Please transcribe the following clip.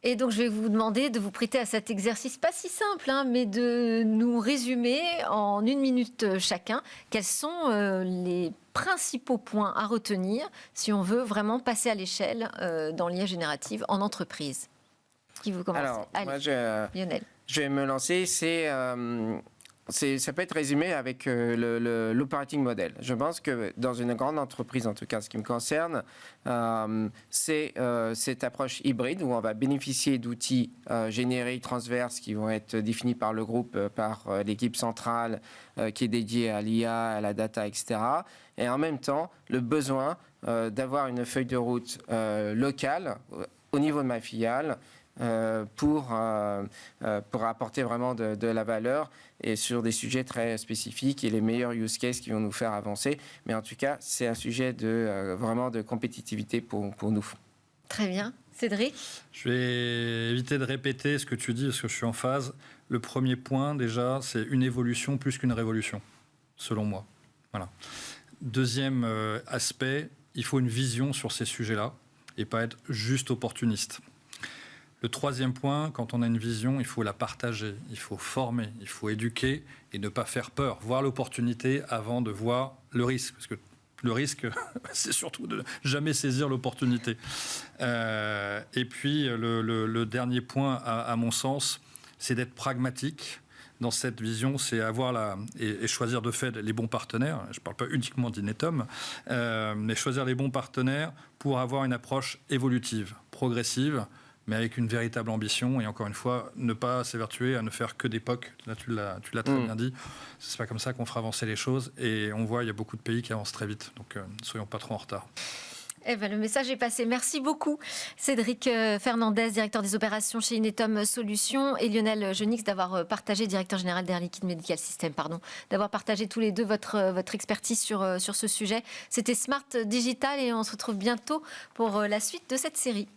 Et donc, je vais vous demander de vous prêter à cet exercice pas si simple, mais de nous résumer en 1 minute chacun quels sont les principaux points à retenir si on veut vraiment passer à l'échelle dans l'IA générative en entreprise. Qui vous commence? Alors, allez, moi, Lionel. Je vais me lancer. Ça peut être résumé avec l'operating model. Je pense que dans une grande entreprise, en tout cas ce qui me concerne, c'est cette approche hybride où on va bénéficier d'outils génériques transverses qui vont être définis par le groupe, par l'équipe centrale qui est dédiée à l'IA, à la data, etc. Et en même temps, le besoin d'avoir une feuille de route locale au niveau de ma filiale pour apporter vraiment de la valeur et sur des sujets très spécifiques et les meilleurs use cases qui vont nous faire avancer. Mais en tout cas, c'est un sujet vraiment de compétitivité pour nous. Très bien. Cédric? Je vais éviter de répéter ce que tu dis parce que je suis en phase. Le premier point, déjà, c'est une évolution plus qu'une révolution, selon moi. Voilà. Deuxième aspect, il faut une vision sur ces sujets-là et pas être juste opportuniste. Le troisième point, quand on a une vision, il faut la partager, il faut former, il faut éduquer et ne pas faire peur, voir l'opportunité avant de voir le risque. Parce que le risque, c'est surtout de jamais saisir l'opportunité. Et puis, le dernier point, à mon sens, c'est d'être pragmatique. Dans cette vision, c'est avoir et choisir de fait les bons partenaires. Je ne parle pas uniquement d'Inetum, mais choisir les bons partenaires pour avoir une approche évolutive, progressive, mais avec une véritable ambition. Et encore une fois, ne pas s'évertuer à ne faire que des POC. Là, tu l'as très bien dit. C'est pas comme ça qu'on fera avancer les choses. Et on voit, il y a beaucoup de pays qui avancent très vite. Donc, ne soyons pas trop en retard. Eh ben, le message est passé. Merci beaucoup, Cédric Fernandez, directeur des opérations chez Inetum Solutions, et Lionel Genix, d'avoir partagé, directeur général d'Air Liquide Medical System, d'avoir partagé tous les deux votre expertise sur ce sujet. C'était Smart Digital et on se retrouve bientôt pour la suite de cette série.